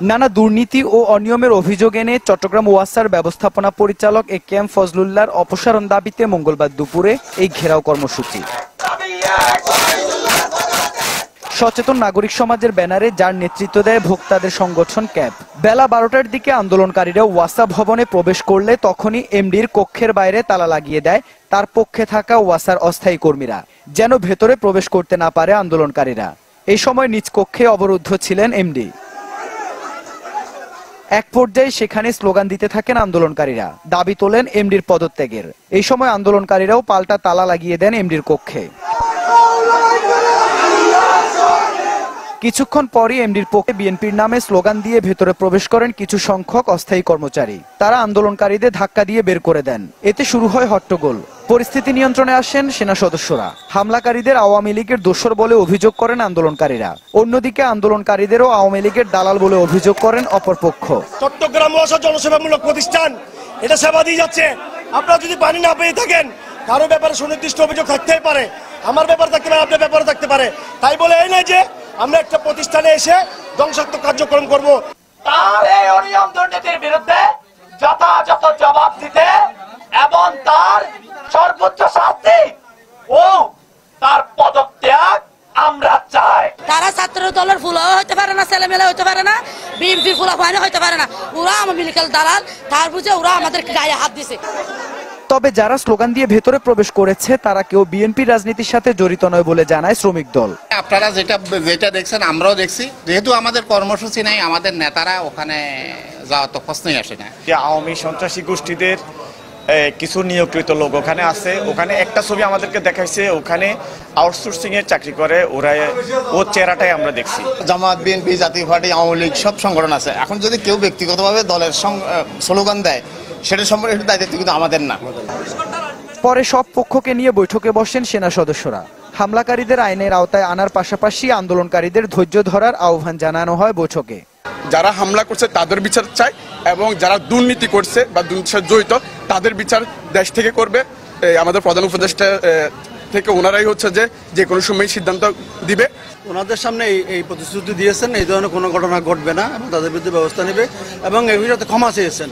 নানা দুর্নীতি ও অনিয়মের অভিযোগ এনে চট্টগ্রাম ওয়াসার ব্যবস্থাপনা পরিচালক একেএম ফজলুল্লাহর অপসারণ দাবিতে মঙ্গলবার দুপুরে এই ঘেরাও কর্মসূচি। সচেতন নাগরিক সমাজের ব্যানারে, যার নেতৃত্ব দেয় ভোক্তাদের সংগঠন ক্যাব। বেলা 12টার দিকে আন্দোলনকারীরা ওয়াসা ভবনে প্রবেশ করলে তখনই এমডির কক্ষের বাইরে তালা লাগিয়ে দেয় তার পক্ষে থাকা ওয়াসার অস্থায়ী কর্মীরা, যেন ভেতরে প্রবেশ করতে না পারে আন্দোলনকারীরা। এই সময় নিজ কক্ষে অবরুদ্ধ ছিলেন এমডি। এক পর্যায়ে সেখানে স্লোগান দিতে থাকেন আন্দোলনকারীরা, দাবি তোলেন এমডির পদত্যাগের। এই সময় আন্দোলনকারীরাও পাল্টা তালা লাগিয়ে দেন এমডির কক্ষে। কিছুক্ষণ পরই এমডির পক্ষে বিএনপির নামে স্লোগান দিয়ে ভেতরে প্রবেশ করেন কিছু সংখ্যক অস্থায়ী কর্মচারী। তারা আন্দোলনকারীদের ধাক্কা দিয়ে বের করে দেন। এতে শুরু হয় হট্টগোল। পরিস্থিতি নিয়ন্ত্রণে আসেন সেনা সদস্যরা। হামলাকারীদের আওয়ামী লীগের দোসর বলে অভিযোগ করেন আন্দোলনকারীরা। অন্যদিকে আন্দোলনকারীদেরও আওয়ামী লীগের দালাল বলে অভিযোগ করেন অপরপক্ষ। চট্টগ্রাম ওয়াসা জনসেবামূলক প্রতিষ্ঠান, এটা সেবা দিয়ে যাচ্ছে। আপনারা যদি পানি না পেয়ে থাকেন, কারো ব্যাপারে সুনির্দিষ্ট অভিযোগ থাকতেই পারে, আমার ব্যাপারে থাকতে পারে, আপনার ব্যাপারে থাকতে পারে। তাই বলে এই নয় যে আমরা একটা প্রতিষ্ঠানে এসে ধ্বংসাত্মক কার্যক্রম করব। তার এই অনিয়ম দুর্নীতির বিরুদ্ধে যথাযথ জবাব দিতে এবং তার সর্বোচ্চ শাস্তি ও তার পদত্যাগ আমরা চাই। তারা ছাত্র দলের ফুলাও হইতে পারে না, ছেলেমেলে হইতে পারে না, বিএনপির ফুলা ফাইনে হইতে পারে না। ওরা আমার মিলিকাল দালাল, তার বুঝে ওরা আমাদের গায়ে হাত দিছে। তবে যারা স্লোগান দিয়ে ভেতরে প্রবেশ করেছে তারা কেউ বিএনপি রাজনীতির সাথে জড়িত নয় বলে জানায় শ্রমিক দল। আপনারা যেটা দেখছেন আমরাও দেখছি, যেহেতু আমাদের কর্মসূচি নাই, আমাদের নেতারা ওখানে যাওয়া তো প্রশ্নই আসে না। যে আওয়ামী সন্ত্রাসী গোষ্ঠীদের কিছু নিয়োগকৃত লোক ওখানে আছে। ওখানে একটা ছবি আমাদেরকে দেখাইছে, ওখানে আউটসোর্সিং এর চাকরি করে ওরা, ও চেহারাটাই আমরা দেখছি। জামাত, বিএনপি, জাতীয় পার্টি, আওয়ামী লীগ সব সংগঠন আছে। এখন যদি কেউ ব্যক্তিগতভাবে দলের স্লোগান দেয়, সেটা সম্পর্কে দায়িত্ব কিন্তু আমাদের না। পরে সব পক্ষকে নিয়ে বৈঠকে বসেন সেনা সদস্যরা। হামলাকারীদের আইনের আওতায় আনার পাশাপাশি আন্দোলনকারীদের ধৈর্য ধরার আহ্বান জানানো হয় বৈঠকে। যারা হামলা করছে তাদের বিচার চাই এবং যারা দুর্নীতি করছে বা দুর্নীতির সাথে জড়িত তাদের বিচার দেশ থেকে করবে। আমাদের প্রধান উপদেষ্টা থেকে ওনারাই হচ্ছে যে কোনো সময় সিদ্ধান্ত দিবে। ওনাদের সামনে এই প্রতিশ্রুতি দিয়েছেন এই ধরনের কোনো ঘটনা ঘটবে না এবং তাদের বিরুদ্ধে ব্যবস্থা নেবে এবং এই বিষয়ে ক্ষমা চেয়েছেন।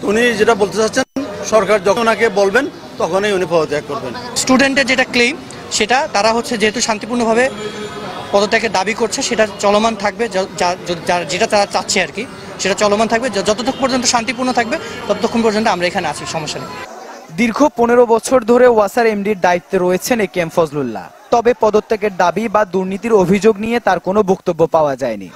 উনি যেটা বলতে চাচ্ছেন, সরকার যখন ওনাকে বলবেন তখনই উনি পদত্যাগ করবেন। স্টুডেন্টের যেটা ক্লেম, সেটা তারা যেহেতু শান্তিপূর্ণভাবে পদত্যাগের দাবি করছে, সেটা চলমান থাকবে। যেটা তারা চাচ্ছে আর কি, সেটা চলমান থাকবে। যতক্ষণ পর্যন্ত শান্তিপূর্ণ থাকবে ততক্ষণ পর্যন্ত আমরা এখানে আছি, সমস্যা নেই। দীর্ঘ 15 বছর ধরে ওয়াসার এমডির দায়িত্বে রয়েছেন একেএম ফজলুল্লাহ। তবে পদত্যাগের দাবি বা দুর্নীতির অভিযোগ নিয়ে তার কোনো বক্তব্য পাওয়া যায়নি।